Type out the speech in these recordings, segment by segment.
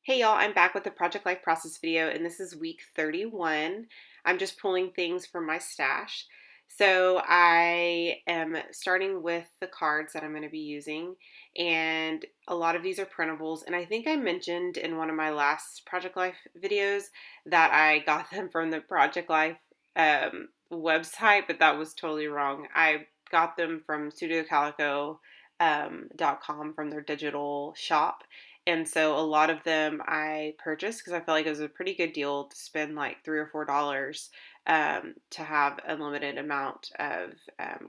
Hey y'all, I'm back with the Project Life Process video, and this is week 31. I'm just pulling things from my stash. So I am starting with the cards that I'm going to be using, and a lot of these are printables. And I think I mentioned in one of my last Project Life videos that I got them from the Project Life website, but that was totally wrong. I got them from StudioCalico.com from their digital shop, and so a lot of them I purchased because I felt like it was a pretty good deal to spend like $3 or $4 to have a limited amount of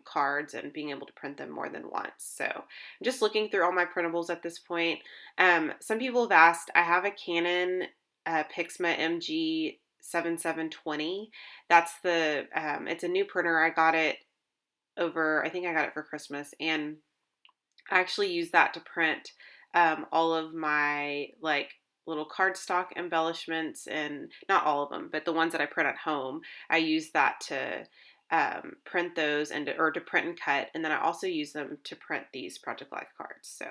cards and being able to print them more than once. So I'm just looking through all my printables at this point. Some people have asked, I have a Canon Pixma MG 7720. That's it's a new printer. I think I got it for Christmas, and I actually use that to print all of my like little cardstock embellishments, and not all of them, but the ones that I print at home. I use that to print those or to print and cut, and then I also use them to print these Project Life cards. So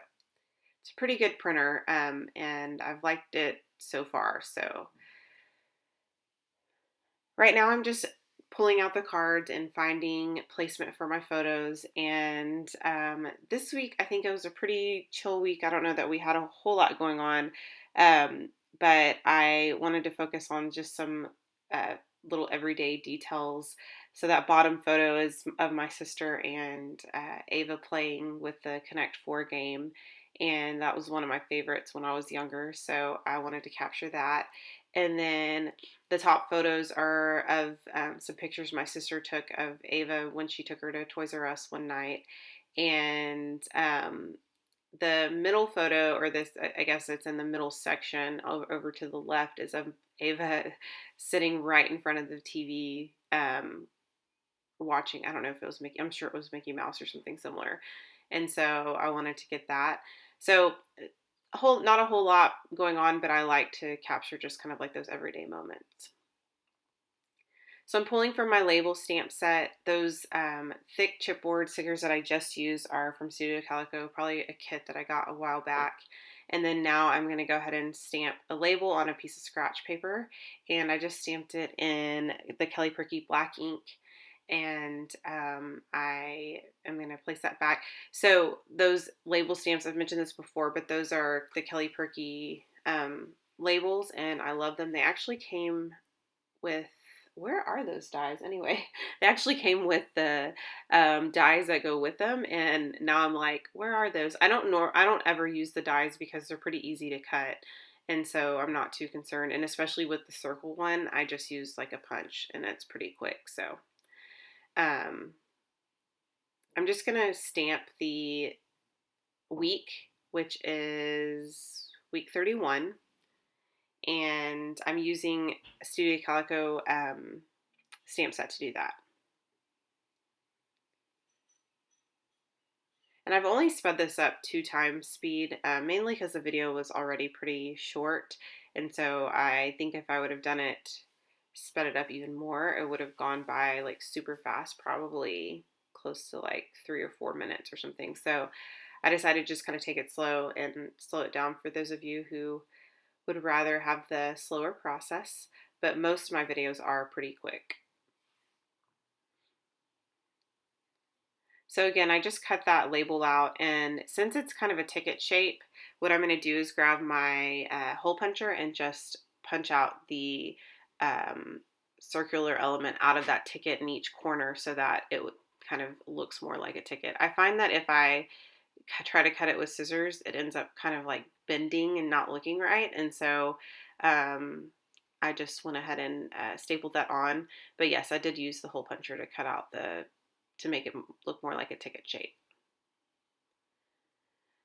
it's a pretty good printer, and I've liked it so far. So right now I'm just pulling out the cards and finding placement for my photos. And this week, I think it was a pretty chill week. I don't know that we had a whole lot going on, but I wanted to focus on just some uh, little everyday details. So that bottom photo is of my sister and Ava playing with the Connect 4 game. And that was one of my favorites when I was younger. So I wanted to capture that. And then the top photos are of some pictures my sister took of Ava when she took her to Toys R Us one night. And the middle photo, or this, I guess it's in the middle section over to the left, is of Ava sitting right in front of the TV watching. I don't know if it was Mickey, I'm sure it was Mickey Mouse or something similar. And so I wanted to get that. So not a whole lot going on, but I like to capture just kind of like those everyday moments. So I'm pulling from my label stamp set. Those thick chipboard stickers that I just used are from Studio Calico, probably a kit that I got a while back. And then now I'm going to go ahead and stamp a label on a piece of scratch paper. And I just stamped it in the Kelly Purkey black ink. And I am going to place that back. So those label stamps, I've mentioned this before, but those are the Kelly Purkey labels, and I love them. They actually came with, where are those dies anyway? They actually came with the dies that go with them, and now I'm like, where are those? I don't ever use the dies because they're pretty easy to cut, and so I'm not too concerned. And especially with the circle one, I just use like a punch, and it's pretty quick. So um, I'm just gonna stamp the week, which is week 31, and I'm using Studio Calico stamp set to do that. And I've only sped this up 2 times speed, mainly because the video was already pretty short. And so I think if I would have done it, sped it up even more, it would have gone by like super fast, probably close to like 3 or 4 minutes or something. So I decided to just kind of take it slow and slow it down for those of you who would rather have the slower process. But most of my videos are pretty quick. So again, I just cut that label out, and since it's kind of a ticket shape, what I'm going to do is grab my hole puncher and just punch out the um, circular element out of that ticket in each corner so that it kind of looks more like a ticket. I find that if I try to cut it with scissors, it ends up kind of like bending and not looking right, and so um, I just went ahead and stapled that on. But yes, I did use the hole puncher to cut out to make it look more like a ticket shape.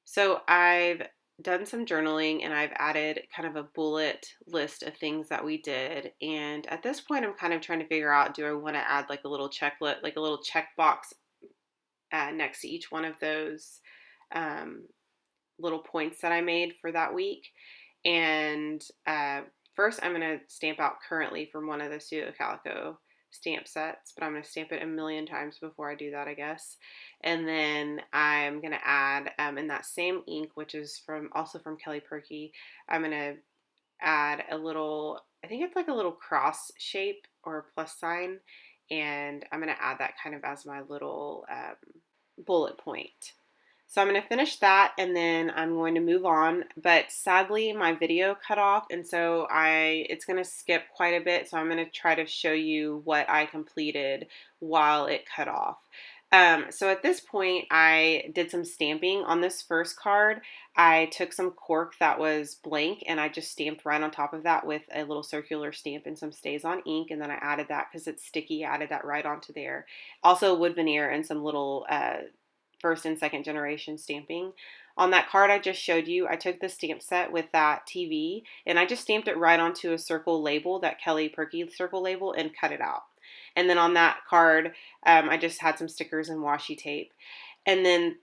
So I've done some journaling, and I've added kind of a bullet list of things that we did. And at this point, I'm kind of trying to figure out, do I want to add like a little checklet, like a little checkbox next to each one of those um, little points that I made for that week. And first, I'm going to stamp out currently from one of the Studio Calico stamp sets, but I'm going to stamp it a million times before I do that, I guess. And then I'm going to add in that same ink, which is also from Kelly Purkey, I'm going to add a little, I think it's like a little cross shape or a plus sign, and I'm going to add that kind of as my little bullet point. So I'm going to finish that and then I'm going to move on, but sadly my video cut off, and so it's going to skip quite a bit, so I'm going to try to show you what I completed while it cut off. So at this point I did some stamping on this first card. I took some cork that was blank and I just stamped right on top of that with a little circular stamp and some StazOn ink, and then I added that because it's sticky, I added that right onto there. Also wood veneer and some little first and second generation stamping. On that card I just showed you, I took the stamp set with that TV and I just stamped it right onto a circle label, that Kelly Perky circle label, and cut it out. And then on that card, I just had some stickers and washi tape. And then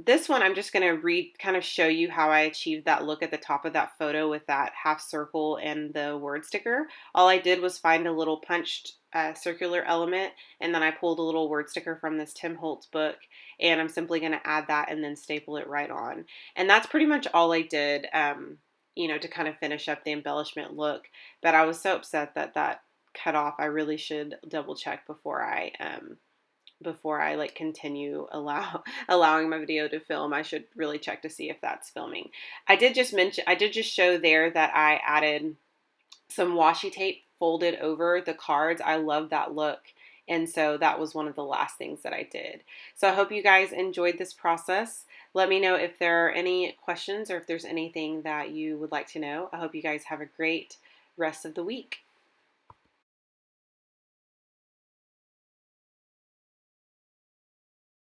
this one, I'm just going to kind of show you how I achieved that look at the top of that photo with that half circle and the word sticker. All I did was find a little punched circular element, and then I pulled a little word sticker from this Tim Holtz book, and I'm simply going to add that and then staple it right on. And that's pretty much all I did, to kind of finish up the embellishment look. But I was so upset that that cut off. I really should double check before I like continue allowing my video to film. I should really check to see if that's filming. I did just show there that I added some washi tape folded over the cards. I love that look. And so that was one of the last things that I did. So I hope you guys enjoyed this process. Let me know if there are any questions or if there's anything that you would like to know. I hope you guys have a great rest of the week.